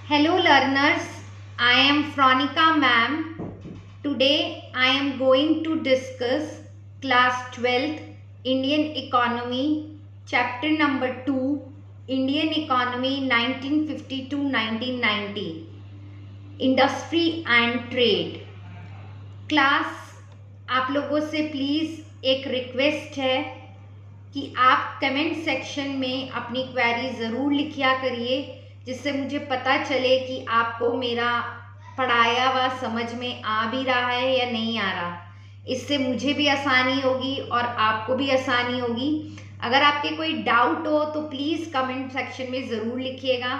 Hello learners, I am Fronica ma'am. Today I am going to discuss class 12th Indian Economy chapter number 2 Indian Economy 1950 to 1990 Industry and Trade. Class आप लोगों से please एक request है कि आप comment section में अपनी query ज़रूर लिखिया करिए, जिससे मुझे पता चले कि आपको मेरा पढ़ाया हुआ समझ में आ भी रहा है या नहीं आ रहा। इससे मुझे भी आसानी होगी और आपको भी आसानी होगी। अगर आपके कोई डाउट हो तो प्लीज़ कमेंट सेक्शन में ज़रूर लिखिएगा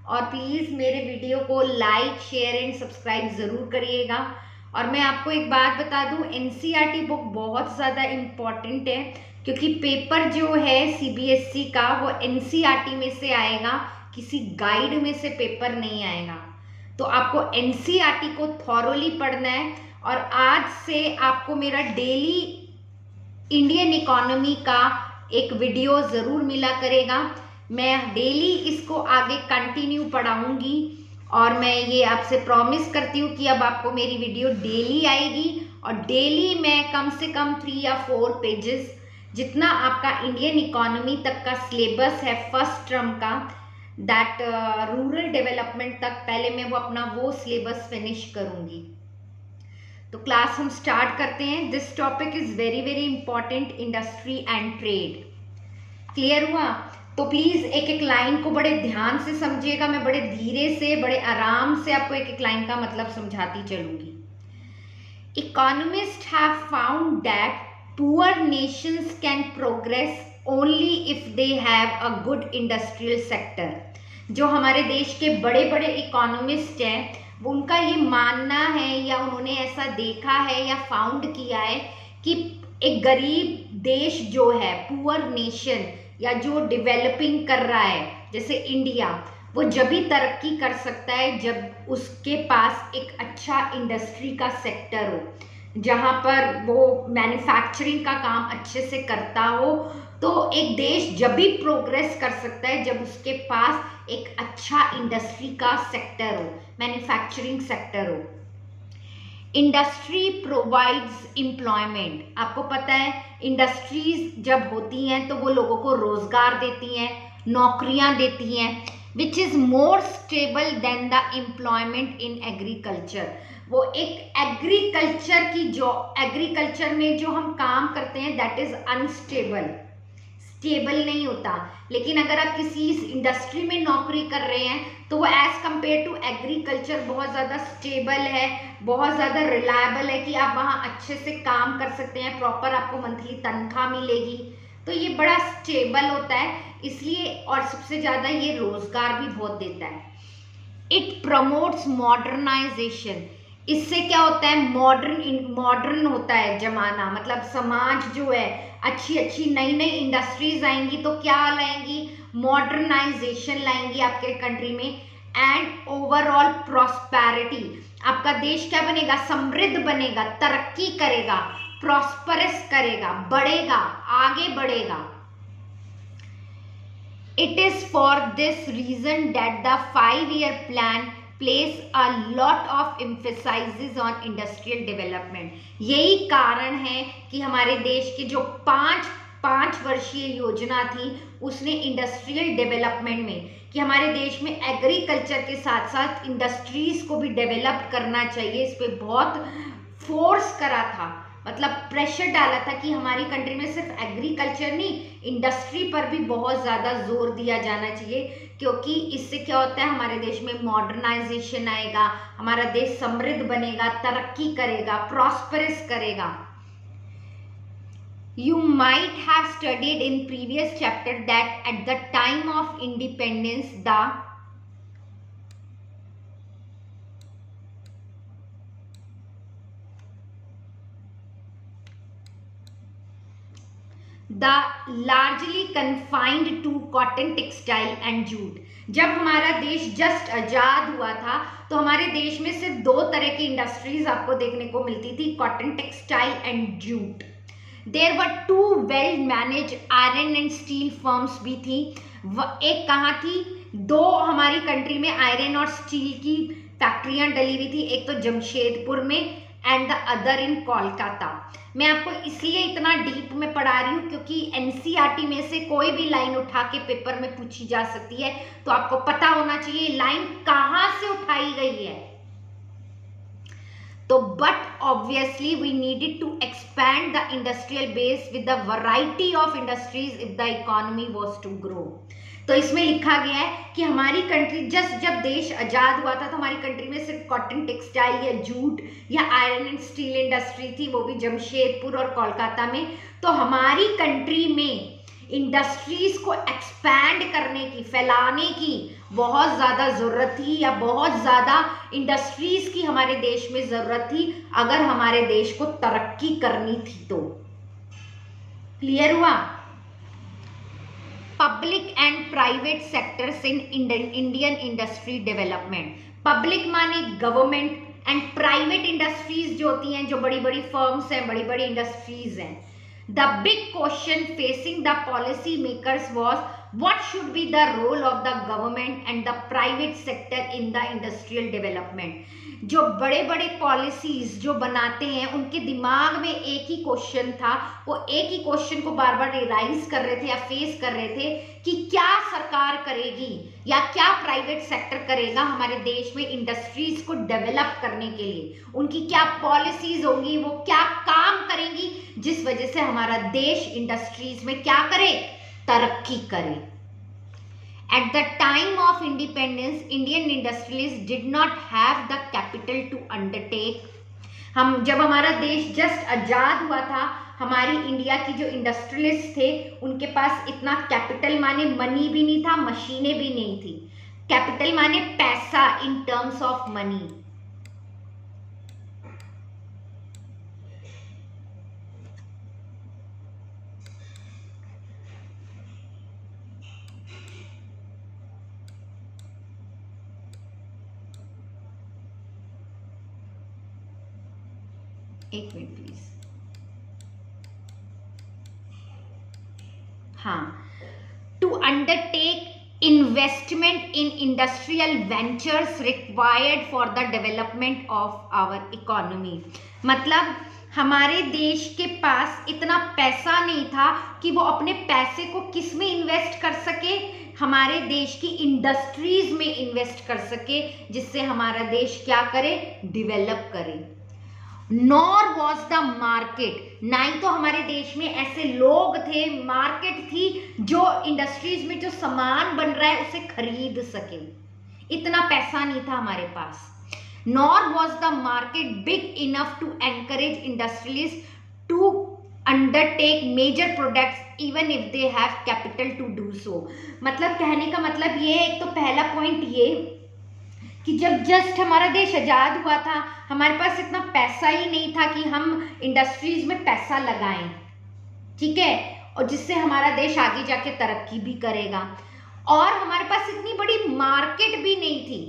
और प्लीज़ मेरे वीडियो को लाइक, शेयर एंड सब्सक्राइब ज़रूर करिएगा। और मैं आपको एक बात बता दूं, एनसीईआरटी बुक बहुत ज़्यादा इम्पॉर्टेंट है, क्योंकि पेपर जो है सीबीएसई का वो एनसीईआरटी में से आएगा, किसी गाइड में से पेपर नहीं आएगा। तो आपको एनसीईआरटी को थॉरोली पढ़ना है। और आज से आपको मेरा डेली इंडियन इकोनॉमी का एक वीडियो ज़रूर मिला करेगा। मैं डेली इसको आगे कंटिन्यू पढ़ाऊँगी और मैं ये आपसे प्रॉमिस करती हूँ कि अब आपको मेरी वीडियो डेली आएगी और डेली मैं कम से कम 3 या 4 पेजेस, जितना आपका इंडियन इकोनॉमी तक का सिलेबस है फर्स्ट टर्म का, दैट रूरल डेवलपमेंट तक, पहले मैं वो सिलेबस फिनिश करूँगी। तो क्लास हम स्टार्ट करते हैं। This topic is very very important, industry and trade. Clear हुआ? तो प्लीज़ एक एक लाइन को बड़े ध्यान से समझिएगा। मैं बड़े धीरे से, बड़े आराम से आपको एक एक लाइन का मतलब समझाती चलूँगी। Economists have found that poor nations can progress only if they have a good industrial sector. जो हमारे देश के बड़े बड़े इकोनॉमिस्ट हैं, वो उनका ये मानना है या उन्होंने ऐसा देखा है या फाउंड किया है कि एक गरीब देश जो है, पुअर नेशन, या जो डेवलपिंग कर रहा है जैसे इंडिया, वो जब भी तरक्की कर सकता है जब उसके पास एक अच्छा इंडस्ट्री का सेक्टर हो, जहाँ पर वो मैन्युफैक्चरिंग का काम अच्छे से करता हो। तो एक देश जब भी प्रोग्रेस कर सकता है जब उसके पास एक अच्छा इंडस्ट्री का सेक्टर हो, मैन्युफैक्चरिंग सेक्टर हो। Industry provides employment. आपको पता है इंडस्ट्रीज जब होती हैं तो वो लोगों को रोजगार देती हैं, नौकरियां देती हैं, which is more stable then the employment in agriculture. वो एक एग्रीकल्चर की जो एग्रीकल्चर में जो हम काम करते हैं दैट इज़ अनस्टेबल, स्टेबल नहीं होता। लेकिन अगर आप किसी इंडस्ट्री में नौकरी कर रहे हैं तो वो एज कंपेयर टू एग्रीकल्चर बहुत ज़्यादा स्टेबल है, बहुत ज़्यादा रिलायबल है कि आप वहाँ अच्छे से काम कर सकते हैं, प्रॉपर आपको मंथली तनख्वाह मिलेगी। तो ये बड़ा स्टेबल होता है, इसलिए, और सबसे ज़्यादा ये रोज़गार भी बहुत देता है। It promotes modernisation. इससे क्या होता है, मॉडर्न होता है ज़माना, मतलब समाज जो है, अच्छी अच्छी नई नई इंडस्ट्रीज आएंगी तो क्या लाएंगी, मॉडर्नाइजेशन लाएंगी आपके कंट्री में। एंड ओवरऑल प्रॉस्पेरिटी, आपका देश क्या बनेगा, समृद्ध बनेगा, तरक्की करेगा, प्रॉस्परस करेगा, बढ़ेगा, आगे बढ़ेगा। It is for this reason that the 5-year plan place a lot of emphasis on industrial development. यही कारण है कि हमारे देश की जो पाँच वर्षीय योजना थी उसने इंडस्ट्रियल डेवलपमेंट में, कि हमारे देश में एग्रीकल्चर के साथ साथ इंडस्ट्रीज को भी डेवलप करना चाहिए, इस पर बहुत फोर्स करा था, मतलब प्रेशर डाला था कि हमारी कंट्री में सिर्फ एग्रीकल्चर नहीं, इंडस्ट्री पर भी बहुत ज़्यादा जोर दिया जाना चाहिए, क्योंकि इससे क्या होता है, हमारे देश में मॉडर्नाइजेशन आएगा, हमारा देश समृद्ध बनेगा, तरक्की करेगा, प्रॉस्परस करेगा। You might have studied in previous chapter that at the time of independence the largely confined to cotton, textile and jute. जब हमारा देश जस्ट आज़ाद हुआ था तो हमारे देश में सिर्फ 2 तरह की इंडस्ट्रीज आपको देखने को मिलती थी, cotton, textile and jute. There were 2 well manage iron and steel firms भी थी। एक कहाँ थी, दो हमारी कंट्री में आयरन और स्टील की फैक्ट्रियां डली हुई थी, एक तो जमशेदपुर में and the other in Kolkata. मैं आपको इसलिए इतना डीप में पढ़ा रही हूँ क्योंकि एनसीईआरटी में से कोई भी लाइन उठा के पेपर में पूछी जा सकती है, तो आपको पता होना चाहिए लाइन कहां से उठाई गई है। तो but obviously we needed to expand the industrial base with the variety of industries if the economy was to grow. तो इसमें लिखा गया है कि हमारी कंट्री जब देश आजाद हुआ था तो हमारी कंट्री में सिर्फ कॉटन टेक्सटाइल या जूट या आयरन एंड स्टील इंडस्ट्री थी, वो भी जमशेदपुर और कोलकाता में। तो हमारी कंट्री में इंडस्ट्रीज को एक्सपैंड करने की, फैलाने की बहुत ज्यादा जरूरत थी, या बहुत ज्यादा इंडस्ट्रीज की हमारे देश में जरूरत थी अगर हमारे देश को तरक्की करनी थी तो। क्लियर हुआ? Public and private sectors in Indian industry development. Public माने गवर्नमेंट एंड प्राइवेट इंडस्ट्रीज जो होती हैं, जो बड़ी बड़ी फर्म्स हैं, बड़ी बड़ी इंडस्ट्रीज हैं। The big question facing the policy makers was what should be the role of the government and the private sector in the industrial development। जो बड़े बड़े पॉलिसीज जो बनाते हैं उनके दिमाग में एक ही क्वेश्चन था, वो एक ही क्वेश्चन को बार बार रियलाइज कर रहे थे या फेस कर रहे थे कि क्या सरकार करेगी या क्या प्राइवेट सेक्टर करेगा हमारे देश में इंडस्ट्रीज को डेवलप करने के लिए। उनकी क्या पॉलिसीज होंगी, वो क्या काम करेंगी जिस वजह से हमारा देश इंडस्ट्रीज में क्या करे, तरक्की करे। At the time of independence, Indian industrialists did not have the capital to undertake। जब हमारा देश जस्ट आजाद हुआ था, हमारी इंडिया की जो इंडस्ट्रियलिस्ट थे उनके पास इतना कैपिटल माने मनी भी नहीं था, मशीनें भी नहीं थी। कैपिटल माने पैसा इन टर्म्स ऑफ मनी। एक मिनट प्लीज। हाँ, to undertake investment in industrial ventures required for the development of our economy. मतलब हमारे देश के पास इतना पैसा नहीं था कि वो अपने पैसे को किस में इन्वेस्ट कर सके, हमारे देश की इंडस्ट्रीज में इन्वेस्ट कर सके, जिससे हमारा देश क्या करे, डेवलप करे। नॉर वॉज द मार्केट, ना ही तो हमारे देश में ऐसे लोग थे, मार्केट थी जो इंडस्ट्रीज में जो सामान बन रहा है उसे खरीद सके, इतना पैसा नहीं था हमारे पास। Nor was the market big enough to encourage industrialist to undertake major products even if they have capital to do so. मतलब कहने का मतलब ये, एक तो पहला पॉइंट ये कि जब जस्ट हमारा देश आजाद हुआ था हमारे पास इतना पैसा ही नहीं था कि हम इंडस्ट्रीज में पैसा लगाएं, ठीक है, और जिससे हमारा देश आगे जाके तरक्की भी करेगा। और हमारे पास इतनी बड़ी मार्केट भी नहीं थी।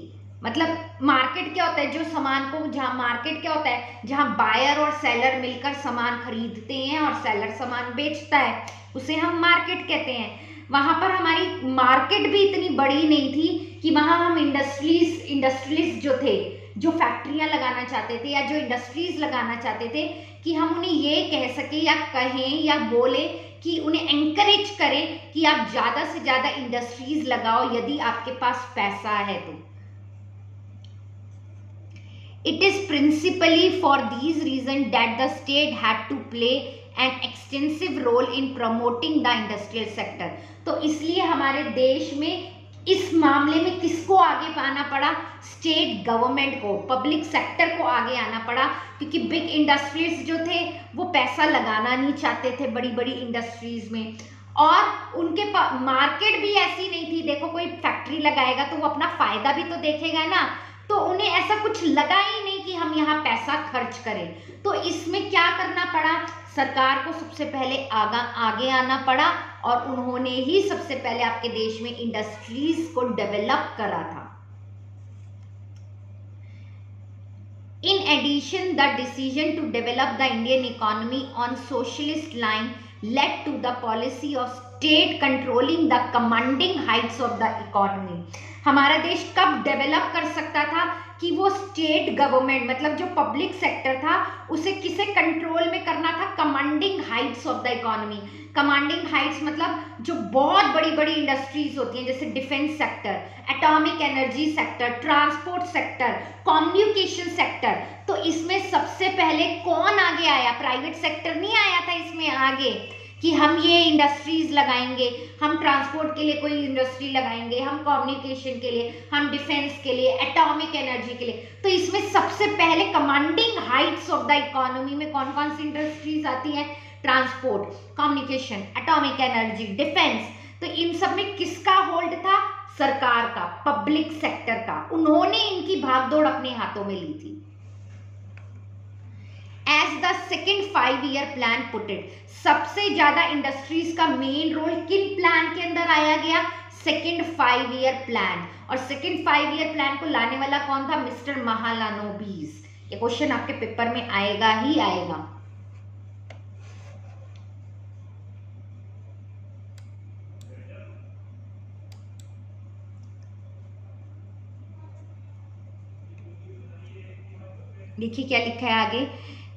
मतलब मार्केट क्या होता है, जो सामान को, जहाँ मार्केट क्या होता है, जहाँ बायर और सेलर मिलकर सामान खरीदते हैं और सेलर सामान बेचता है, उसे हम मार्केट कहते हैं। वहां पर हमारी मार्केट भी इतनी बड़ी नहीं थी कि वहां हम इंडस्ट्रियलिस्ट जो थे, जो फैक्ट्रियां लगाना चाहते थे या जो इंडस्ट्रीज लगाना चाहते थे, कि हम उन्हें ये कह सके या कहें या बोले कि उन्हें एनकरेज करें कि आप ज्यादा से ज्यादा इंडस्ट्रीज लगाओ यदि आपके पास पैसा है तो। It is principally for these reasons that the state had to play an extensive role in promoting the industrial sector। तो इसलिए हमारे देश में इस मामले में किसको आगे आना पड़ा, स्टेट गवर्नमेंट को, पब्लिक सेक्टर को आगे आना पड़ा, क्योंकि बिग इंडस्ट्रीज जो थे वो पैसा लगाना नहीं चाहते थे बड़ी बड़ी इंडस्ट्रीज में, और उनके मार्केट भी ऐसी नहीं थी। देखो कोई फैक्ट्री लगाएगा तो वो अपना फायदा भी तो देखेगा ना, तो उन्हें ऐसा कुछ लगा ही नहीं कि हम यहाँ पैसा खर्च करें। तो इसमें क्या करना पड़ा, सरकार को सबसे पहले आगे आना पड़ा, और उन्होंने ही सबसे पहले आपके देश में इंडस्ट्रीज को डेवलप करा था। In addition, the decision to develop the Indian economy on socialist line led to the policy of state controlling the commanding heights of the economy. हमारा देश कब डेवलप कर सकता था कि वो स्टेट गवर्नमेंट मतलब जो पब्लिक सेक्टर था उसे किसे कंट्रोल में करना था, commanding heights of the economy. Commanding Heights मतलब जो बहुत बड़ी बड़ी इंडस्ट्रीज होती हैं जैसे defence sector, atomic energy sector, transport sector, communication sector. तो इसमें सबसे पहले कौन आगे आया? प्राइवेट सेक्टर नहीं आया था इसमें आगे कि हम ये इंडस्ट्रीज लगाएंगे, हम ट्रांसपोर्ट के लिए कोई इंडस्ट्री लगाएंगे, हम कम्युनिकेशन के लिए, हम डिफेंस के लिए, एटॉमिक एनर्जी के लिए। तो इसमें सबसे पहले commanding heights of the economy में कौन कौन सी इंडस्ट्रीज आती हैं? Transport, communication, atomic energy, defence. तो इन सब में किसका होल्ड था? सरकार का, पब्लिक सेक्टर का। उन्होंने इनकी भागदौड़ अपने हाथों में ली थी। As the second 5-year plan put it, सबसे ज्यादा इंडस्ट्रीज का मेन रोल किन प्लान के अंदर आया गया? Second 5-year plan. और सेकेंड 5-year प्लान को लाने वाला कौन था? मिस्टर महालानोबिस। ये क्वेश्चन आपके पेपर में आएगा ही आएगा। देखिए क्या लिखा है आगे।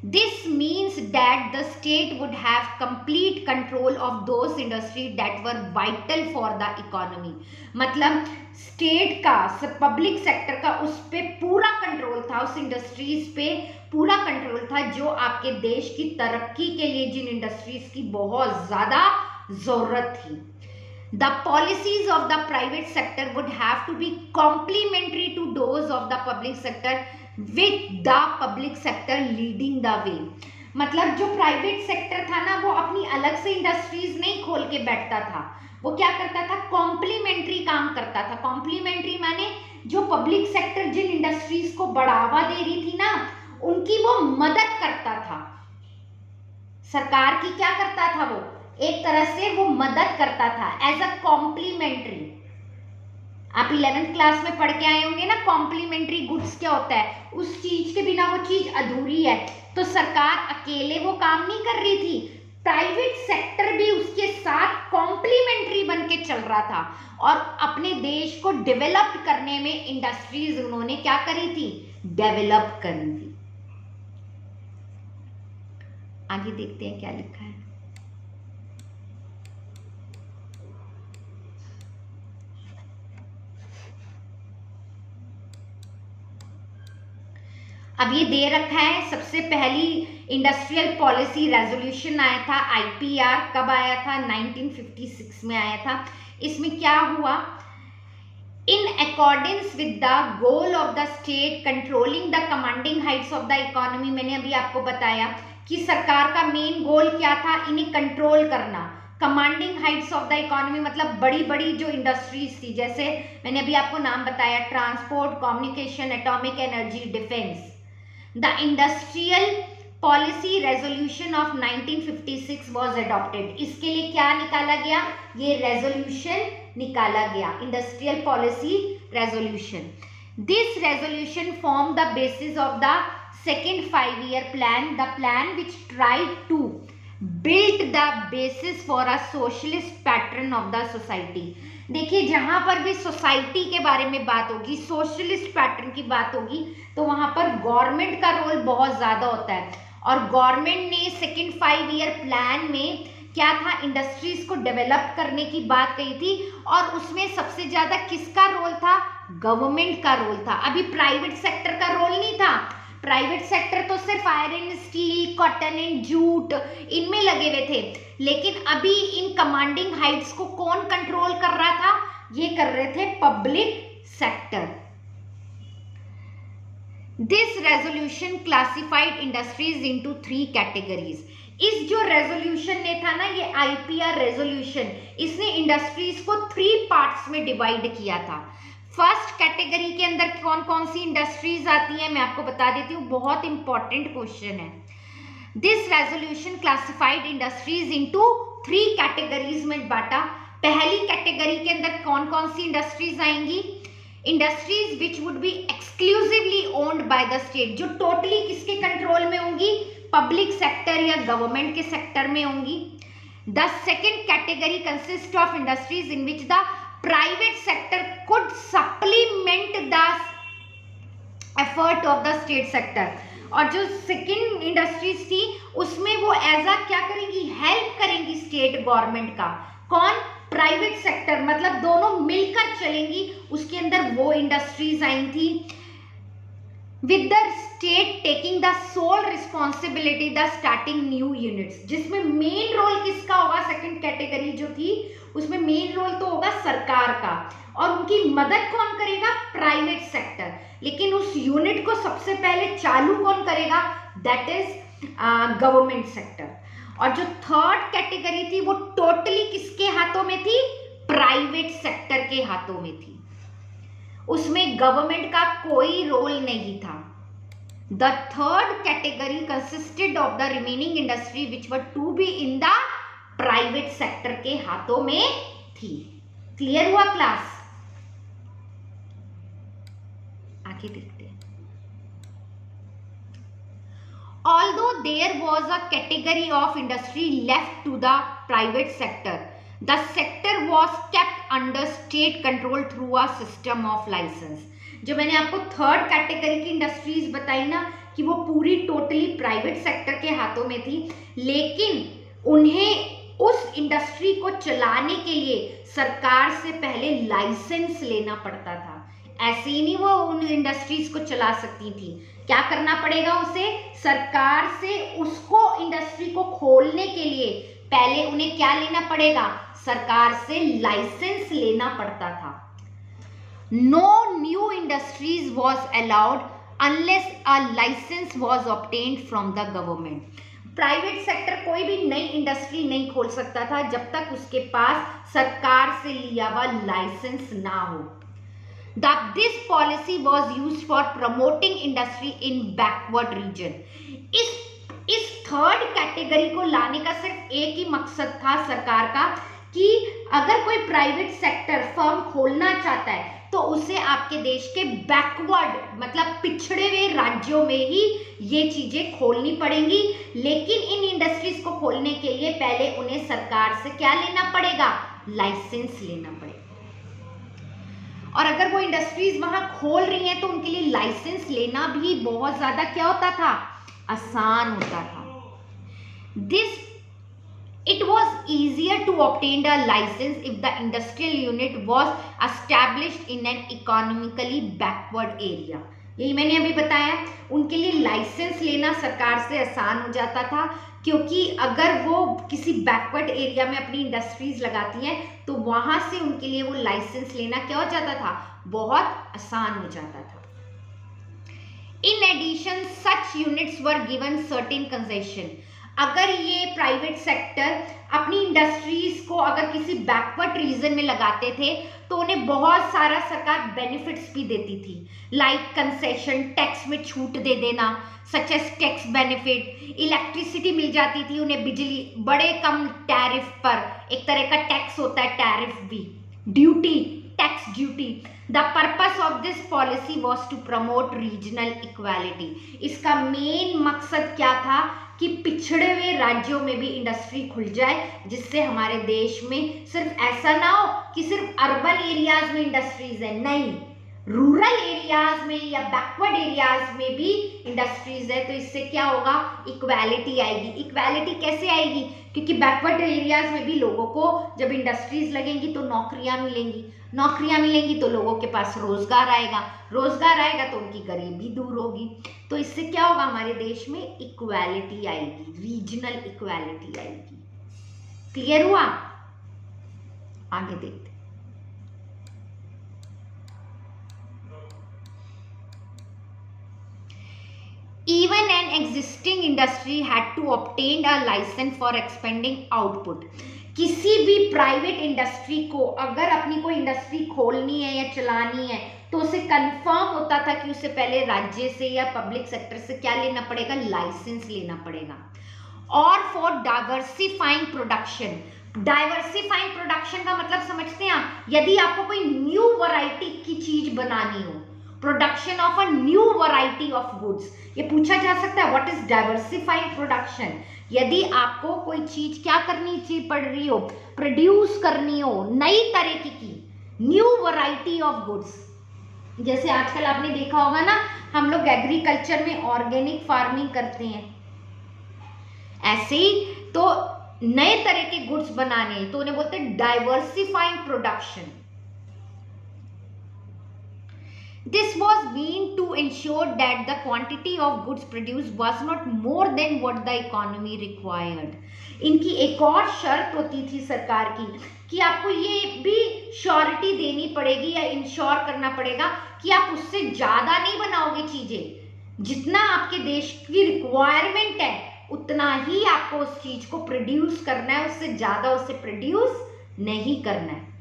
This means that the state would have complete control of those industry that were vital for the economy. मतलब स्टेट का, पब्लिक सेक्टर का उस पे पूरा कंट्रोल था, उस इंडस्ट्रीज पे पूरा कंट्रोल था जो आपके देश की तरक्की के लिए जिन इंडस्ट्रीज की बहुत ज्यादा जरूरत थी। The policies of the private sector would have to be complementary to those of the public sector, with the public sector leading the way। मतलब जो प्राइवेट सेक्टर था ना वो अपनी अलग से इंडस्ट्रीज नहीं खोल के बैठता था, वो क्या करता था? कॉम्प्लीमेंट्री काम करता था। कॉम्प्लीमेंट्री माने जो पब्लिक सेक्टर जिन इंडस्ट्रीज को बढ़ावा दे रही थी ना उनकी वो मदद करता था। सरकार की क्या करता था? वो एक तरह से वो मदद करता था एज अ कॉम्प्लीमेंट्री। आप 11th क्लास में पढ़ के आए होंगे ना, कॉम्प्लीमेंट्री गुड्स क्या होता है? उस चीज के बिना वो चीज अधूरी है। तो सरकार अकेले वो काम नहीं कर रही थी, प्राइवेट सेक्टर भी उसके साथ कॉम्प्लीमेंट्री बन के चल रहा था और अपने देश को डेवलप करने में इंडस्ट्रीज उन्होंने क्या करी थी? डेवलप करी थी। आगे देखते हैं क्या लिखा है। अब ये दे रखा है, सबसे पहली इंडस्ट्रियल पॉलिसी रेजोल्यूशन आया था IPR, कब आया था? 1956 में आया था। इसमें क्या हुआ? In accordance with the goal of the state controlling the commanding heights of the economy, मैंने अभी आपको बताया कि सरकार का मेन गोल क्या था? इन्हें कंट्रोल करना। Commanding heights of the economy मतलब बड़ी बड़ी जो इंडस्ट्रीज थी, जैसे मैंने अभी आपको नाम बताया, transport, communication, atomic energy, defence. The Industrial Policy Resolution of 1956 was adopted। इसके लिए क्या निकाला गया? ये रेजोल्यूशन निकाला गया, industrial policy resolution. This resolution formed the basis of the second 5-year plan, the plan which tried to build the basis for a socialist pattern of the society। देखिए जहां पर भी सोसाइटी के बारे में बात होगी, सोशलिस्ट पैटर्न की बात होगी, तो वहां पर गवर्नमेंट का रोल बहुत ज्यादा होता है। और गवर्नमेंट ने सेकेंड 5-year प्लान में क्या था? इंडस्ट्रीज को डेवलप करने की बात कही थी और उसमें सबसे ज्यादा किसका रोल था? गवर्नमेंट का रोल था। अभी प्राइवेट सेक्टर का रोल नहीं था। प्राइवेट सेक्टर तो सिर्फ iron and steel, cotton and jute इनमें लगे हुए थे, लेकिन अभी इन कमांडिंग हाइट्स को कौन कंट्रोल कर रहा था? ये कर रहे थे public sector. This resolution classified industries into 3 categories. इस जो रेजोल्यूशन ने था ना, ये IPR रेजोल्यूशन, इसने इंडस्ट्रीज को 3 पार्ट्स में डिवाइड किया था। फर्स्ट कैटेगरी के अंदर कौन कौन सी इंडस्ट्रीज आती हैं मैं आपको बता देती हूँ, बहुत इंपॉर्टेंट क्वेश्चन है। This resolution classified industries into 3 categories में बांटा। पहली कैटेगरी के अंदर कौन कौन सी इंडस्ट्रीज आएंगी? Industries which would be exclusively owned by the state, जो टोटली किसके कंट्रोल में होंगी? पब्लिक सेक्टर या गवर्नमेंट के सेक्टर में होंगी। The second category consists of industries in which the private sector could supplement the effort of the state sector. और जो सेकेंड इंडस्ट्रीज थी उसमें वो एज अ क्या करेंगी, हेल्प करेंगी स्टेट गवर्नमेंट का. कौन? प्राइवेट सेक्टर, मतलब दोनों मिलकर चलेंगी. उसके अंदर वो इंडस्ट्रीज आई थी with the state taking the sole responsibility the starting new units, जिसमें मेन रोल किसका होगा? सेकंड कैटेगरी जो थी उसमें मेन रोल तो होगा सरकार का, और उनकी मदद कौन करेगा? Private sector. लेकिन उस यूनिट को सबसे पहले चालू कौन करेगा? That is government sector. और जो थर्ड कैटेगरी थी वो टोटली किसके हाथों में थी? प्राइवेट सेक्टर के हाथों में थी. उसमें गवर्नमेंट का कोई रोल नहीं था. The third category consisted of the remaining industry which were to be in the private sector के हाथों में थी. क्लियर हुआ क्लास? आगे देखते हैं. Although there was a category of industry left to the private sector, the sector was kept under state control through a system of license. जो मैंने आपको थर्ड कैटेगरी की इंडस्ट्रीज बताई ना कि वो पूरी टोटली प्राइवेट सेक्टर के हाथों में थी, लेकिन उन्हें उस इंडस्ट्री को चलाने के लिए सरकार से पहले लाइसेंस लेना पड़ता था. ऐसे ही नहीं वो उन इंडस्ट्रीज को चला सकती थी. क्या करना पड़ेगा उसे? सरकार से उसको इंडस्ट्री को खोलने के लिए पहले उन्हें क्या लेना पड़ेगा? सरकार से लाइसेंस लेना पड़ता था. No new industries was allowed unless a license was obtained from the government. Private sector कोई भी नई इंडस्ट्री नहीं खोल सकता था जब तक उसके पास सरकार से लिया हुआ लाइसेंस ना हो. This policy was used for promoting industry in backward region. इस थर्ड कैटेगरी को लाने का सिर्फ एक ही मकसद था सरकार का कि अगर कोई प्राइवेट सेक्टर फर्म खोलना चाहता है तो उसे आपके देश के बैकवर्ड मतलब पिछड़े हुए राज्यों में ही ये चीजें खोलनी पड़ेंगी. लेकिन इन इंडस्ट्रीज को खोलने के लिए पहले उन्हें सरकार से क्या लेना पड़ेगा? लाइसेंस लेना पड़ेगा. और अगर वो इंडस्ट्रीज वहां खोल रही हैं तो उनके लिए लाइसेंस लेना भी बहुत ज्यादा क्या होता था? आसान होता था. This it was easier to obtain a license if the industrial unit was established in an economically backward area. यही मैंने अभी बताया, उनके लिए लाइसेंस लेना सरकार से आसान हो जाता था क्योंकि अगर वो किसी बैकवर्ड एरिया में अपनी इंडस्ट्रीज लगाती हैं तो वहां से उनके लिए वो लाइसेंस लेना क्या हो जाता था? बहुत आसान हो जाता था. In addition such units were given certain concession. अगर ये प्राइवेट सेक्टर अपनी इंडस्ट्रीज को अगर किसी बैकवर्ड रीजन में लगाते थे तो उन्हें बहुत सारा सरकार बेनिफिट्स भी देती थी. लाइक कंसेशन, टैक्स में छूट दे देना, such as tax benefit. Electricity मिल जाती थी उन्हें, बिजली बड़े कम टैरिफ पर. एक तरह का टैक्स होता है, टैरिफ भी, duty, tax duty. The purpose of this policy was to promote regional equality. इसका मेन मकसद क्या था? कि पिछड़े हुए राज्यों में भी इंडस्ट्री खुल जाए, जिससे हमारे देश में सिर्फ ऐसा ना हो कि सिर्फ अर्बन एरियाज में इंडस्ट्रीज है, नहीं, रूरल एरियाज में या बैकवर्ड एरियाज में भी इंडस्ट्रीज है. तो इससे क्या होगा? इक्वालिटी आएगी. इक्वालिटी कैसे आएगी? क्योंकि बैकवर्ड एरियाज में भी लोगों को जब इंडस्ट्रीज लगेंगी तो नौकरियां मिलेंगी, नौकरियां मिलेंगी तो लोगों के पास रोजगार आएगा, रोजगार आएगा तो उनकी गरीबी दूर होगी. तो इससे क्या होगा? हमारे देश में इक्वालिटी आएगी, रीजनल इक्वालिटी आएगी. क्लियर हुआ? आगे देखते. Even an existing industry had to obtain a license for expanding output. किसी भी प्राइवेट इंडस्ट्री को अगर अपनी कोई इंडस्ट्री खोलनी है या चलानी है तो उसे कंफर्म होता था कि उसे पहले राज्य से या पब्लिक सेक्टर से क्या लेना पड़ेगा? लाइसेंस लेना पड़ेगा. और for diversifying production. Diversifying production का मतलब समझते हैं आप? यदि आपको कोई न्यू वैरायटी की चीज बनानी हो production of a new variety of goods. ये पूछा जा सकता है व्हाट इज डाइवर्सिफाइड प्रोडक्शन। यदि आपको कोई चीज क्या करनी चाहिए पड़ रही हो, प्रोड्यूस करनी हो नई तरह की न्यू वैरायटी ऑफ गुड्स। जैसे आजकल आपने देखा होगा ना, हम लोग एग्रीकल्चर में ऑर्गेनिक फार्मिंग करते हैं, ऐसे ही तो नए तरह के गुड्स बनाने तो उन्हें बोलते हैं diversifying production. This was meant to ensure that the quantity of goods produced was not more than what the economy required. इनकी एक और शर्त होती थी सरकार की कि आपको ये भी श्योरिटी देनी पड़ेगी या इंश्योर करना पड़ेगा कि आप उससे ज़्यादा नहीं बनाओगे चीज़ें, जितना आपके देश की रिक्वायरमेंट है उतना ही आपको उस चीज़ को प्रोड्यूस करना है, उससे ज़्यादा उसे प्रोड्यूस नहीं करना है।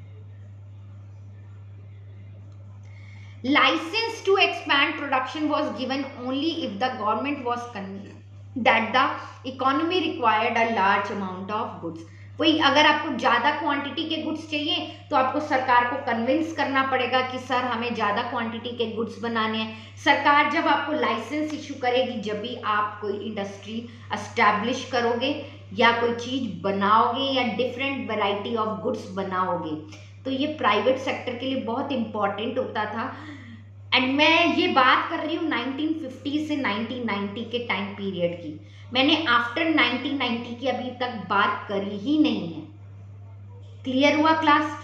License to expand production was given only if the government was convinced that the economy required a large amount of goods. वही अगर आपको ज़्यादा क्वांटिटी के गुड्स चाहिए तो आपको सरकार को कन्विंस करना पड़ेगा कि सर हमें ज़्यादा क्वांटिटी के गुड्स बनाने हैं। सरकार जब आपको लाइसेंस इशू करेगी, जब भी आप कोई इंडस्ट्री एस्टैब्लिश करोगे या कोई चीज़ बनाओगे या डिफरेंट वैरायटी ऑफ गुड्स बनाओगे, तो ये प्राइवेट सेक्टर के लिए बहुत इम्पॉर्टेंट होता था। एंड मैं ये बात कर रही हूँ 1950 से 1990 के टाइम पीरियड की। मैंने आफ्टर 1990 की अभी तक बात करी ही नहीं है। क्लियर हुआ class?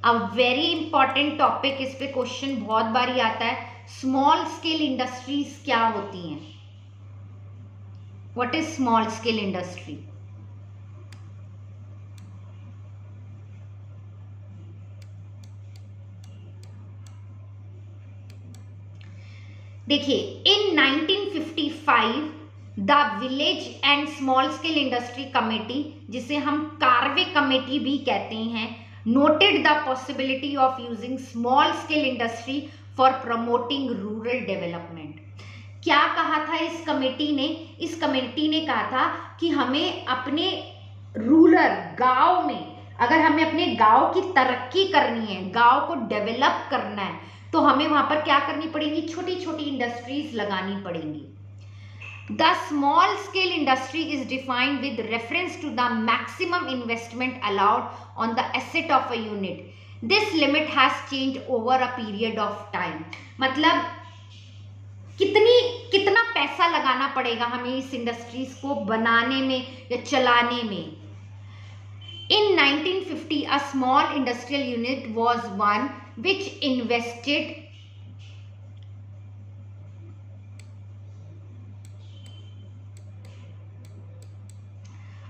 A very important topic, इस पे क्वेश्चन बहुत बारी आता है। स्मॉल स्केल इंडस्ट्रीज क्या होती हैं? What is small scale industry? देखिए, इन 1955 the village and small scale industry committee, जिसे हम कार्वे कमेटी भी कहते हैं, noted the possibility of using small scale industry for promoting rural development. क्या कहा था इस कमेटी ने? इस कमेटी ने कहा था कि हमें अपने रूरल गांव में, अगर हमें अपने गांव की तरक्की करनी है, गांव को डेवलप करना है, तो हमें वहां पर क्या करनी पड़ेगी? छोटी छोटी इंडस्ट्रीज लगानी पड़ेंगी। The small scale industry is defined with reference to the maximum investment allowed on the asset of a unit. This limit has changed over a period of time. मतलब कितना पैसा लगाना पड़ेगा हमें इस इंडस्ट्रीज को बनाने में या चलाने में। In 1950, a small industrial unit was one which invested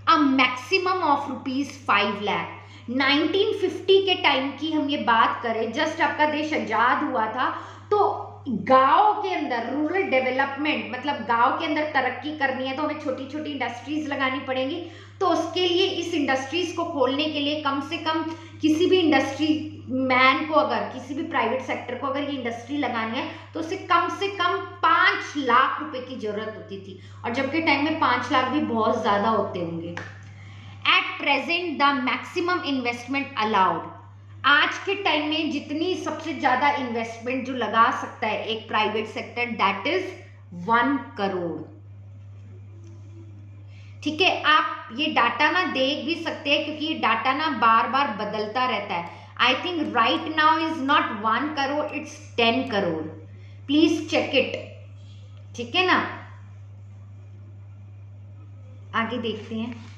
a maximum of ₹5 lakh. 1950 के टाइम की हम ये बात करें, जस्ट आपका देश आजाद हुआ था, तो गांव के अंदर रूरल डेवलपमेंट, मतलब गांव के अंदर तरक्की करनी है तो हमें छोटी छोटी इंडस्ट्रीज लगानी पड़ेंगी। तो उसके लिए इस इंडस्ट्रीज को खोलने के लिए कम से कम किसी भी इंडस्ट्री मैन को, अगर किसी भी प्राइवेट सेक्टर को अगर ये इंडस्ट्री लगानी है तो उसे कम से कम 5 लाख रुपए की जरूरत होती थी। और जब के टाइम में 5 लाख भी बहुत ज्यादा होते होंगे। At present the maximum investment allowed, आज के टाइम में जितनी सबसे ज्यादा इन्वेस्टमेंट जो लगा सकता है एक private sector, that is 1 crore. ठीक है, आप ये डाटा ना देख भी सकते हैं क्योंकि ये डाटा ना बार बार बदलता रहता है। I think right now is not 1 crore, it's 10 crore. Please check it. ठीक है ना, आगे देखते हैं।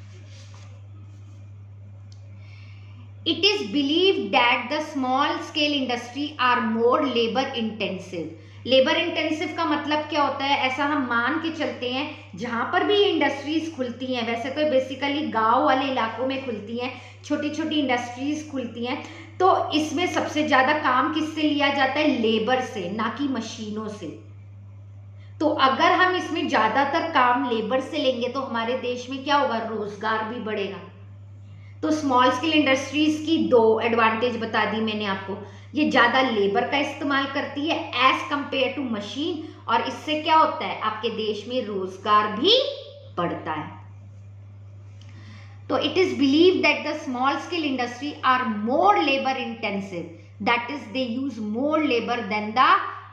It is believed that the small scale industry are more labor intensive. Labour intensive का मतलब क्या होता है? ऐसा हम मान के चलते हैं जहां पर भी इंडस्ट्रीज खुलती हैं, वैसे तो बेसिकली गांव वाले इलाकों में खुलती हैं, छोटी छोटी इंडस्ट्रीज खुलती हैं, तो इसमें सबसे ज्यादा काम किससे लिया जाता है? लेबर से, ना कि मशीनों से। तो अगर हम इसमें ज्यादातर काम लेबर से लेंगे तो हमारे देश में क्या होगा? रोजगार भी बढ़ेगा। तो स्मॉल स्केल इंडस्ट्रीज की 2 एडवांटेज बता दी मैंने आपको। ये ज्यादा लेबर का इस्तेमाल करती है एज कंपेयर टू मशीन, और इससे क्या होता है? आपके देश में रोजगार भी बढ़ता है। तो it is believe that the small scale industry are more labour intensive, that is they use more labour than the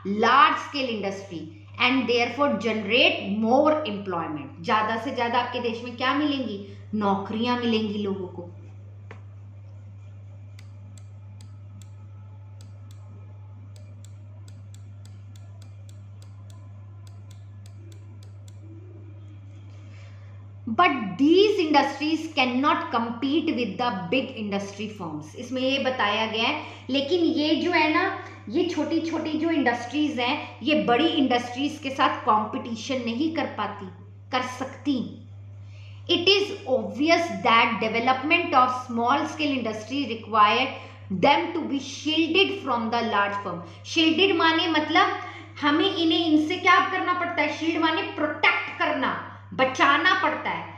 large scale industry and therefore generate more employment. ज्यादा से ज्यादा आपके देश में क्या मिलेंगी, नौकरियां मिलेंगी लोगों को। But these industries can not compete with the big industry firms, इसमें ये बताया गया है। लेकिन ये जो है ना, ये छोटी छोटी जो इंडस्ट्रीज हैं, ये बड़ी इंडस्ट्रीज के साथ कंपटीशन नहीं कर सकती। It is obvious that development of small scale industry required them to be shielded from the large firm. Shielded माने मतलब हमें इन्हें इनसे क्या करना पड़ता है, शील्ड माने प्रोटेक्ट करना, बचाना पड़ता है।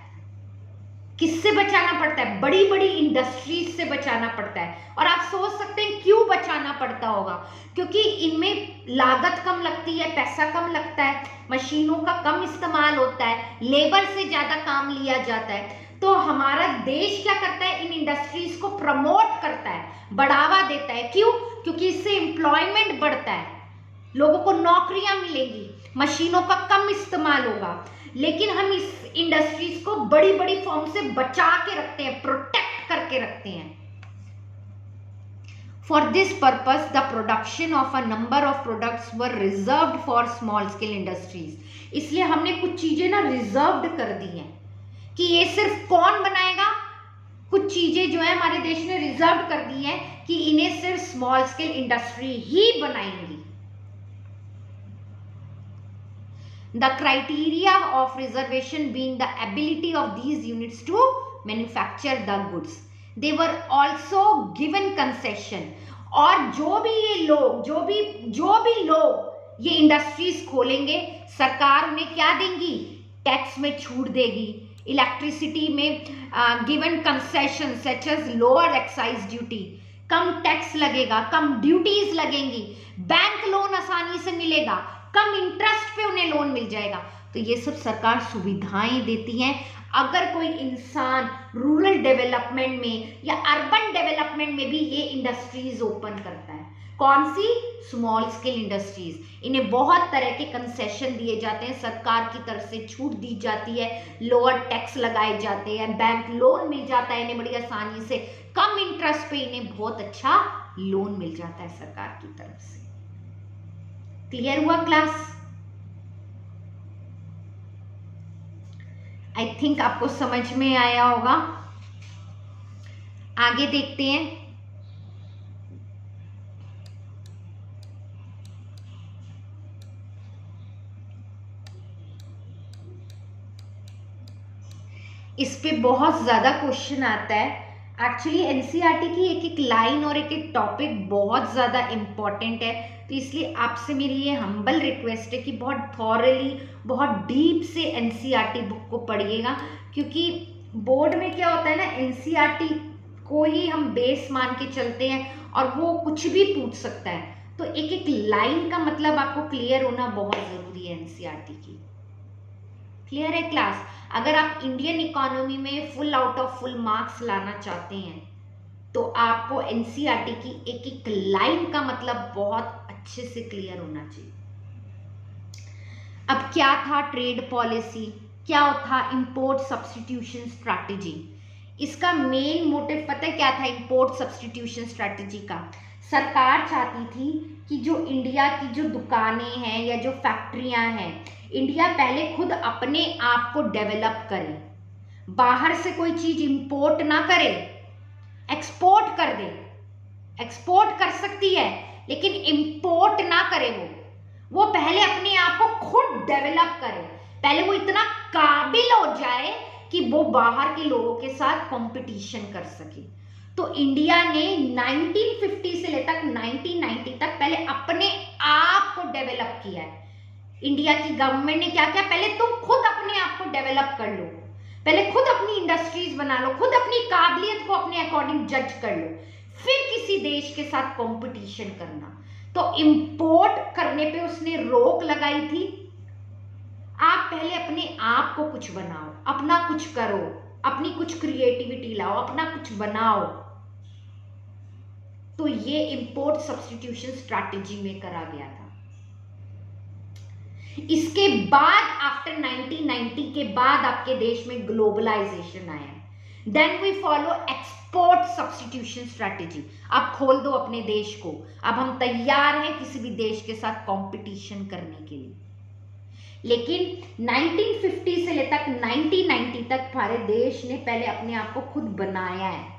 किससे बचाना पड़ता है, बड़ी बड़ी इंडस्ट्रीज से बचाना पड़ता है। और आप सोच सकते हैं क्यों बचाना पड़ता होगा, क्योंकि इनमें लागत कम लगती है, पैसा कम लगता है, मशीनों का कम इस्तेमाल होता है, लेबर से ज्यादा काम लिया जाता है। तो हमारा देश क्या करता है, इन इंडस्ट्रीज को प्रमोट करता है, बढ़ावा देता है। क्यों, क्योंकि इससे एम्प्लॉयमेंट बढ़ता है, लोगों को नौकरियां मिलेंगी, मशीनों का कम इस्तेमाल होगा। लेकिन हम इस इंडस्ट्रीज को बड़ी बड़ी फॉर्म से बचा के रखते हैं, प्रोटेक्ट करके रखते हैं। For this purpose the production of a number of products were reserved for small scale industries. इसलिए हमने कुछ चीजें ना रिजर्व्ड कर दी हैं कि ये सिर्फ कौन बनाएगा। कुछ चीजें जो है हमारे देश ने रिजर्व कर दी है कि इन्हें सिर्फ स्मॉल स्केल इंडस्ट्री ही बनाएंगी। The criteria of reservation being the ability of these units to manufacture the goods. They were also given concession. और जो भी लोग ये इंडस्ट्रीज खोलेंगे, सरकार उन्हें क्या देंगी, टैक्स में छूट देगी। इलेक्ट्रिसिटी में given concession such as lower excise duty, कम टैक्स लगेगा, कम ड्यूटीज लगेंगी, बैंक लोन आसानी से मिलेगा, कम इंटरेस्ट पे उन्हें लोन मिल जाएगा। तो ये सब सरकार सुविधाएं देती हैं। अगर कोई इंसान रूरल डेवलपमेंट में या अर्बन डेवलपमेंट में भी ये इंडस्ट्रीज ओपन करता है, कौन सी, स्मॉल स्केल इंडस्ट्रीज, इन्हें बहुत तरह के कंसेशन दिए जाते हैं, सरकार की तरफ से छूट दी जाती है, लोअर टैक्स लगाए जाते हैं, बैंक लोन मिल जाता है इन्हें बड़ी आसानी से, कम इंटरेस्ट पे इन्हें बहुत अच्छा लोन मिल जाता है सरकार की तरफ से। क्लियर हुआ क्लास? आई थिंक आपको समझ में आया होगा। आगे देखते हैं। इस पे बहुत ज्यादा क्वेश्चन आता है। एक्चुअली एनसीईआरटी की एक एक लाइन और एक एक टॉपिक बहुत ज़्यादा इम्पॉर्टेंट है, तो इसलिए आपसे मेरी ये हम्बल रिक्वेस्ट है कि बहुत थॉरली, बहुत डीप से एनसीईआरटी बुक को पढ़िएगा। क्योंकि बोर्ड में क्या होता है ना, एनसीईआरटी को ही हम बेस मान के चलते हैं और वो कुछ भी पूछ सकता है। तो एक एक लाइन का मतलब आपको क्लियर होना बहुत ज़रूरी है एनसीईआरटी की। क्लियर है क्लास? अगर आप इंडियन इकोनॉमी में full out of full marks लाना चाहते हैं तो आपको एनसीईआरटी की एक एक लाइन का मतलब बहुत अच्छे से क्लियर होना चाहिए। अब क्या था ट्रेड पॉलिसी, क्या था इंपोर्ट सब्स्टिट्यूशन स्ट्रैटेजी? इसका मेन मोटिव पता है क्या था इंपोर्ट सब्स्टिट्यूशन स्ट्रैटेजी का? सरकार चाहती थी कि जो इंडिया की जो दुकानें हैं या जो फैक्ट्रियां हैं, इंडिया पहले खुद अपने आप को डेवलप करे, बाहर से कोई चीज इंपोर्ट ना करे, एक्सपोर्ट कर दे। एक्सपोर्ट कर सकती है लेकिन इंपोर्ट ना करे। वो पहले अपने आप को खुद डेवलप करे, पहले वो इतना काबिल हो जाए कि वो बाहर के लोगों के साथ कंपटीशन कर सके। तो इंडिया ने 1950 से लेकर 1990 तक पहले अपने आप को डेवलप किया है। इंडिया की गवर्नमेंट ने क्या किया, पहले तुम खुद अपने आप को डेवलप कर लो, पहले खुद अपनी इंडस्ट्रीज बना लो, खुद अपनी काबिलियत को अपने अकॉर्डिंग जज कर लो, फिर किसी देश के साथ कंपटीशन करना। तो इंपोर्ट करने पे उसने रोक लगाई थी। आप पहले अपने आप को कुछ बनाओ, अपना कुछ करो, अपनी कुछ क्रिएटिविटी लाओ, अपना कुछ बनाओ। तो ये इंपोर्ट सब्स्टिट्यूशन स्ट्रैटेजी में करा गया था। इसके बाद आफ्टर 1990 के बाद आपके देश में ग्लोबलाइजेशन आया। Then we follow export substitution strategy. अब खोल दो अपने देश को, अब हम तैयार हैं किसी भी देश के साथ कंपटीशन करने के लिए। लेकिन 1950 से लेकर 1990 तक हमारे देश ने पहले अपने आप को खुद बनाया है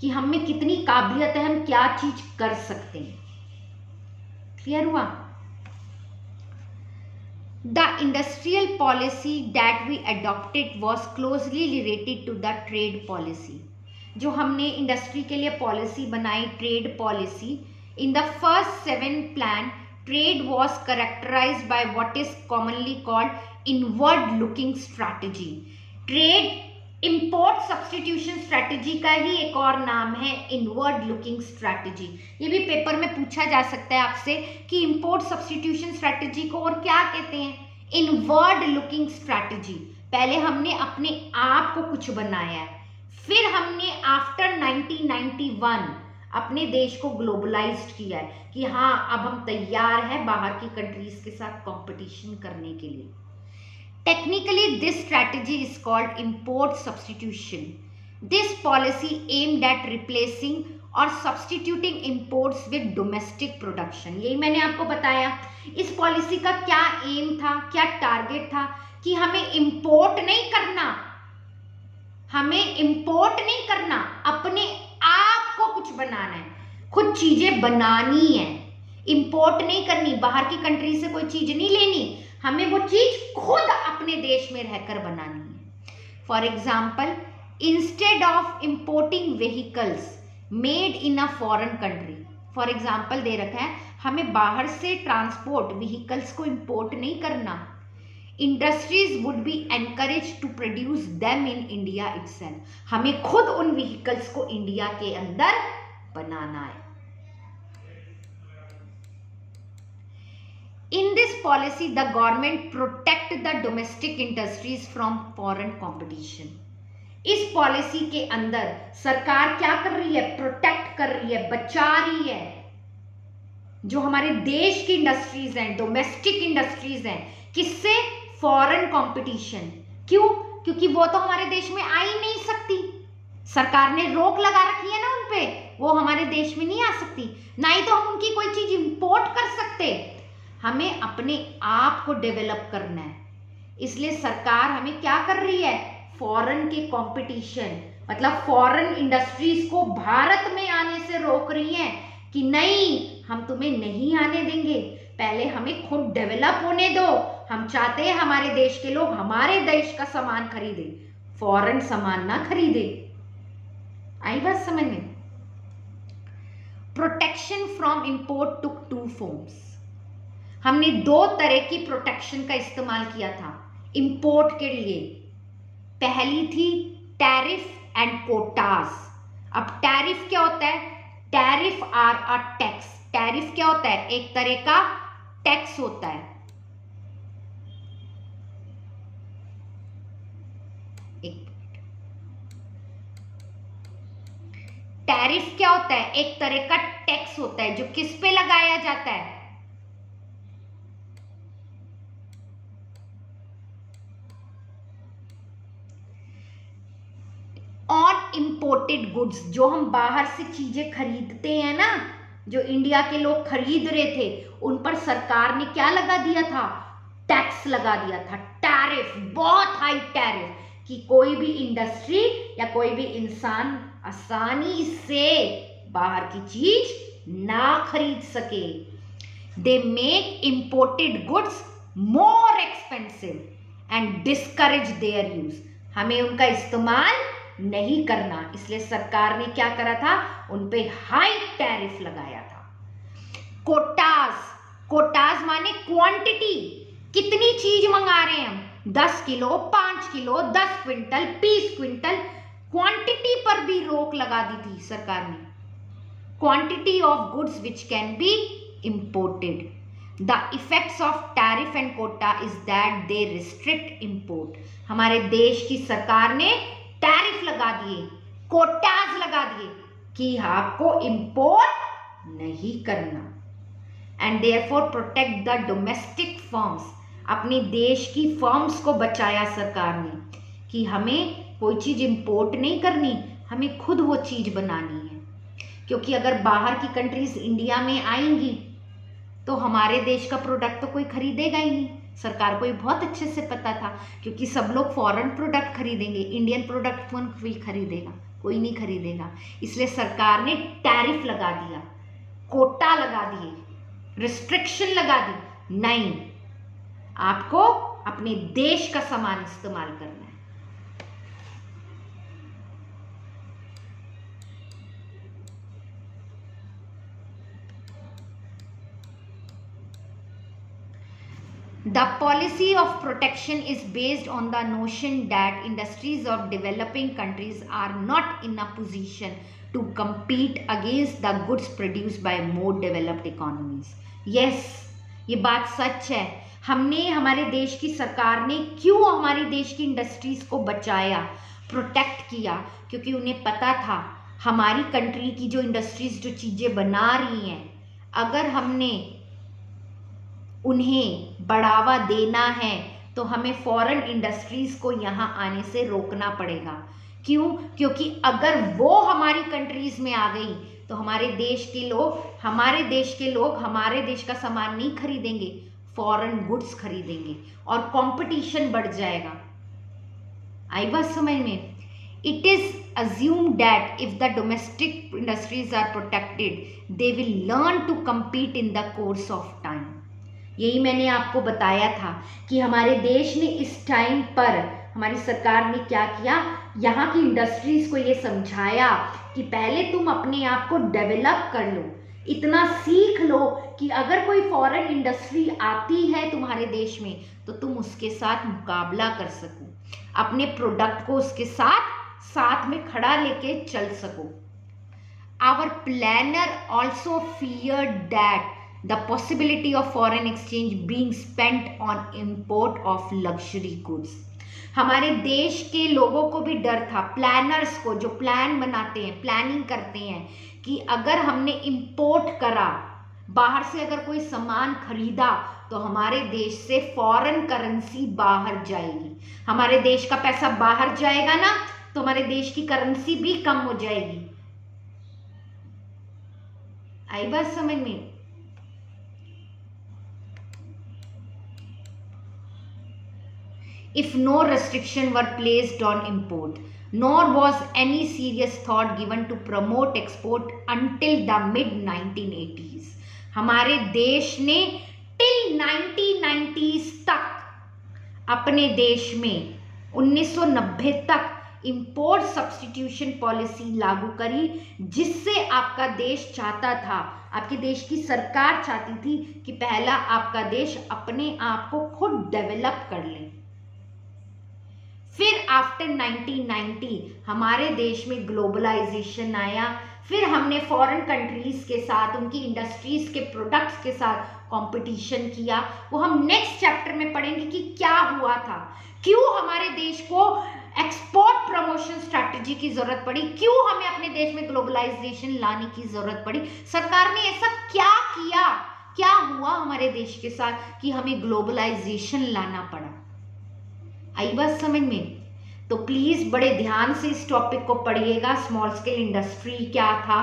कि हम में कितनी काबिलियत है, हम क्या चीज कर सकते हैं। क्लियर हुआ? The industrial policy that we adopted was closely related to the trade policy. जो हमने इंडस्ट्री के लिए पॉलिसी बनाई, trade policy, in the first 7 plan, trade was characterized by what is commonly called inward looking strategy. Trade import substitution strategy का ही एक और नाम है इनवर्ड लुकिंग स्ट्रैटेजी। ये भी पेपर में पूछा जा सकता है आपसे कि इंपोर्ट सब्स्टिट्यूशन स्ट्रैटेजी को और क्या कहते हैं? Inward looking strategy. पहले हमने अपने आप को कुछ बनाया है, फिर हमने आफ्टर 1991 अपने देश को ग्लोबलाइज्ड किया है कि हाँ अब हम तैयार हैं बाहर की कंट्रीज के साथ कंपटीशन करने के लिए। Technically, this strategy is called import substitution. This policy aimed at replacing or substituting imports with domestic production. यही मैंने आपको बताया। इस पॉलिसी का क्या एम था, क्या टारगेट था कि हमें इंपोर्ट नहीं करना, हमें इंपोर्ट नहीं करना, अपने आप को कुछ बनाना है, खुद चीजें बनानी है, इंपोर्ट नहीं करनी, बाहर की कंट्री से कोई चीज नहीं लेनी, हमें वो चीज खुद अपने देश में रहकर बनानी है। For example, instead of importing vehicles made in a foreign country, for example दे रखा है हमें बाहर से ट्रांसपोर्ट व्हीकल्स को इंपोर्ट नहीं करना, industries would be encourage to produce them in India itself, हमें खुद उन व्हीकल्स को इंडिया के अंदर बनाना है। In this policy, the government protect the domestic industries from foreign competition. इस पॉलिसी के अंदर सरकार क्या कर रही है? प्रोटेक्ट कर रही है, बचा रही है जो हमारे देश की इंडस्ट्रीज हैं, डोमेस्टिक इंडस्ट्रीज हैं, किससे? Foreign competition. क्यों? क्योंकि वो तो हमारे देश में आ ही नहीं सकती, सरकार ने रोक लगा रखी है ना उन पे, वो हमारे देश में नहीं आ सकती, ना ही तो हम उनकी कोई चीज इंपोर्ट कर सकते। हमें अपने आप को डेवलप करना है, इसलिए सरकार हमें क्या कर रही है? फॉरेन के कंपटीशन, मतलब फॉरेन इंडस्ट्रीज को भारत में आने से रोक रही है कि नहीं हम तुम्हें नहीं आने देंगे, पहले हमें खुद डेवलप होने दो, हम चाहते हैं हमारे देश के लोग हमारे देश का सामान खरीदे, फॉरेन सामान ना खरीदे। आई बात समझ में? Protection from import took 2 forms. हमने 2 तरह की प्रोटेक्शन का इस्तेमाल किया था इंपोर्ट के लिए। पहली थी टैरिफ एंड कोटास। अब टैरिफ क्या होता है? Tariff are a tax. Tariff क्या होता है? एक तरह का टैक्स होता है। टैरिफ क्या होता है? एक तरह का टैक्स होता है जो किस पे लगाया जाता है? On imported goods. जो हम बाहर से चीजें खरीदते हैं ना, जो इंडिया के लोग खरीद रहे थे, उन पर सरकार ने क्या लगा दिया था? टैक्स लगा दिया था, टैरिफ, बहुत हाई टैरिफ, कि कोई भी इंडस्ट्री या कोई भी इंसान आसानी से बाहर की चीज ना खरीद सके। They make imported goods more expensive and discourage their use. हमें उनका इस्तेमाल नहीं करना, इसलिए सरकार ने क्या करा था? उन पे हाई टैरिफ लगाया था। कोटास। कोटास माने क्वांटिटी, कितनी चीज मंगा रहे हैं हम, 10 kilo, 5 kilo, 10 quintal, 20 quintal, quantity पर भी रोक लगा दी थी सरकार ने। Quantity of goods which can be imported. The effects of tariff and quota is that they restrict import. हमारे देश की सरकार ने टैरिफ लगा दिए, कोटाज लगा दिए कि आपको इंपोर्ट नहीं करना। And therefore protect the domestic firms, अपने देश की फर्म्स को बचाया सरकार ने कि हमें कोई चीज़ इंपोर्ट नहीं करनी, हमें खुद वो चीज़ बनानी है। क्योंकि अगर बाहर की कंट्रीज इंडिया में आएंगी तो हमारे देश का प्रोडक्ट तो कोई खरीदेगा ही नहीं। सरकार को ये बहुत अच्छे से पता था, क्योंकि सब लोग फॉरेन प्रोडक्ट खरीदेंगे, इंडियन प्रोडक्ट कौन खरीदेगा? कोई नहीं खरीदेगा। इसलिए सरकार ने टैरिफ लगा दिया, कोटा लगा दिए, रिस्ट्रिक्शन लगा दी, नहीं, आपको अपने देश का सामान इस्तेमाल करना है। The policy of protection is based on the notion that industries of developing countries are not in a position to compete against the goods produced by more developed economies. Yes, ये बात सच है। हमने, हमारे देश की सरकार ने क्यों हमारे देश की इंडस्ट्रीज को बचाया, प्रोटेक्ट किया? क्योंकि उन्हें पता था हमारी कंट्री की जो इंडस्ट्रीज जो चीज़ें बना रही हैं, अगर हमने उन्हें बढ़ावा देना है तो हमें फॉरेन इंडस्ट्रीज को यहाँ आने से रोकना पड़ेगा। क्यों? क्योंकि अगर वो हमारी कंट्रीज में आ गई तो हमारे देश के लोग हमारे देश का सामान नहीं खरीदेंगे, फॉरेन गुड्स खरीदेंगे और कंपटीशन बढ़ जाएगा। आई बात समझ में? It is assumed that if the domestic industries are protected, they will learn to compete in the course of time. यही मैंने आपको बताया था कि हमारे देश ने इस टाइम पर, हमारी सरकार ने क्या किया, यहाँ की इंडस्ट्रीज को ये समझाया कि पहले तुम अपने आप को डेवलप कर लो, इतना सीख लो कि अगर कोई फॉरेन इंडस्ट्री आती है तुम्हारे देश में तो तुम उसके साथ मुकाबला कर सको, अपने प्रोडक्ट को उसके साथ में खड़ा लेके चल सको। Our planner also feared that the possibility of foreign exchange being spent on import of luxury goods. हमारे देश के लोगों को भी डर था, प्लानर्स को, जो प्लान बनाते हैं, प्लानिंग करते हैं, कि अगर हमने इंपोर्ट करा, बाहर से अगर कोई सामान खरीदा तो हमारे देश से फॉरेन करेंसी बाहर जाएगी, हमारे देश का पैसा बाहर जाएगा ना तो हमारे देश की करेंसी भी कम हो जाएगी। आई बात समझ में? If no restriction were placed on import, nor was any serious thought given to promote export until the mid-1980s. हमारे देश ने till 1990s तक अपने देश में 1990 तक इंपोर्ट सब्स्टिट्यूशन पॉलिसी लागू करी, जिससे आपका देश चाहता था, आपके देश की सरकार चाहती थी कि पहला आपका देश अपने आप को खुद डेवलप कर ले। फिर आफ्टर 1990 हमारे देश में ग्लोबलाइजेशन आया, फिर हमने फॉरेन कंट्रीज के साथ, उनकी इंडस्ट्रीज के प्रोडक्ट्स के साथ कंपटीशन किया। वो हम नेक्स्ट चैप्टर में पढ़ेंगे कि क्या हुआ था, क्यों हमारे देश को एक्सपोर्ट प्रमोशन स्ट्रैटेजी की जरूरत पड़ी, क्यों हमें अपने देश में ग्लोबलाइजेशन लाने की जरूरत पड़ी, सरकार ने ऐसा क्या किया, क्या हुआ हमारे देश के साथ कि हमें ग्लोबलाइजेशन लाना पड़ा। आई बात समझ में? तो प्लीज बड़े ध्यान से इस टॉपिक को पढ़िएगा। स्मॉल स्केल इंडस्ट्री क्या था,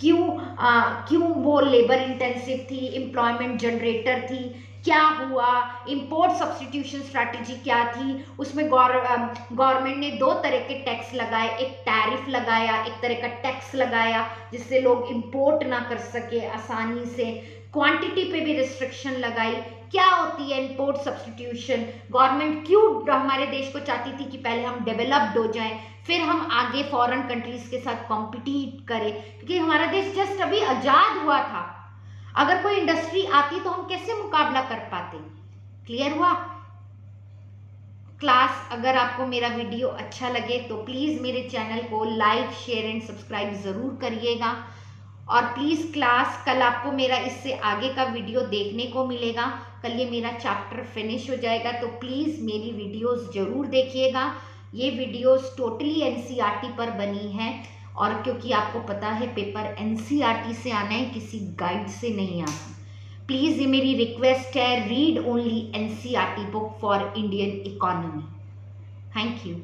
क्यों वो लेबर इंटेंसिव थी, एम्प्लॉयमेंट जनरेटर थी, क्या हुआ, इंपोर्ट सब्स्टिट्यूशन स्ट्रैटेजी क्या थी, उसमें गवर्नमेंट ने दो तरह के टैक्स लगाए, एक टैरिफ लगाया, एक तरह का टैक्स लगाया जिससे लोग इंपोर्ट ना कर सके आसानी से, क्वांटिटी पे भी रिस्ट्रिक्शन लगाई। क्या होती है इंपोर्ट सब्स्टिट्यूशन? गवर्नमेंट क्यों हमारे देश को चाहती थी कि पहले हम डेवलप्ड हो जाएं, फिर हम आगे फॉरेन कंट्रीज के साथ कॉम्पिटिट करें, क्योंकि हमारा देश जस्ट अभी आजाद हुआ था। अगर कोई इंडस्ट्री आती तो हम कैसे मुकाबला कर पाते? क्लियर हुआ? क्लास, अगर आपको मेरा वीडियो अच्छा लगे तो प्लीज़ मेरे चैनल को लाइक, शेयर एंड सब्सक्राइब ज़रूर करिएगा। और प्लीज़ क्लास, कल आपको मेरा इससे आगे का वीडियो देखने को मिलेगा। कल ये मेरा चैप्टर फिनिश हो जाएगा, तो प्लीज़ मेरी वीडियोस ज़रूर देखिएगा। ये वीडियोस टोटली एनसीईआरटी पर बनी है, और क्योंकि आपको पता है पेपर एनसीईआरटी से आना है, किसी गाइड से नहीं आता। प्लीज़ ये मेरी रिक्वेस्ट है, read only NCERT book for Indian economy. Thank you.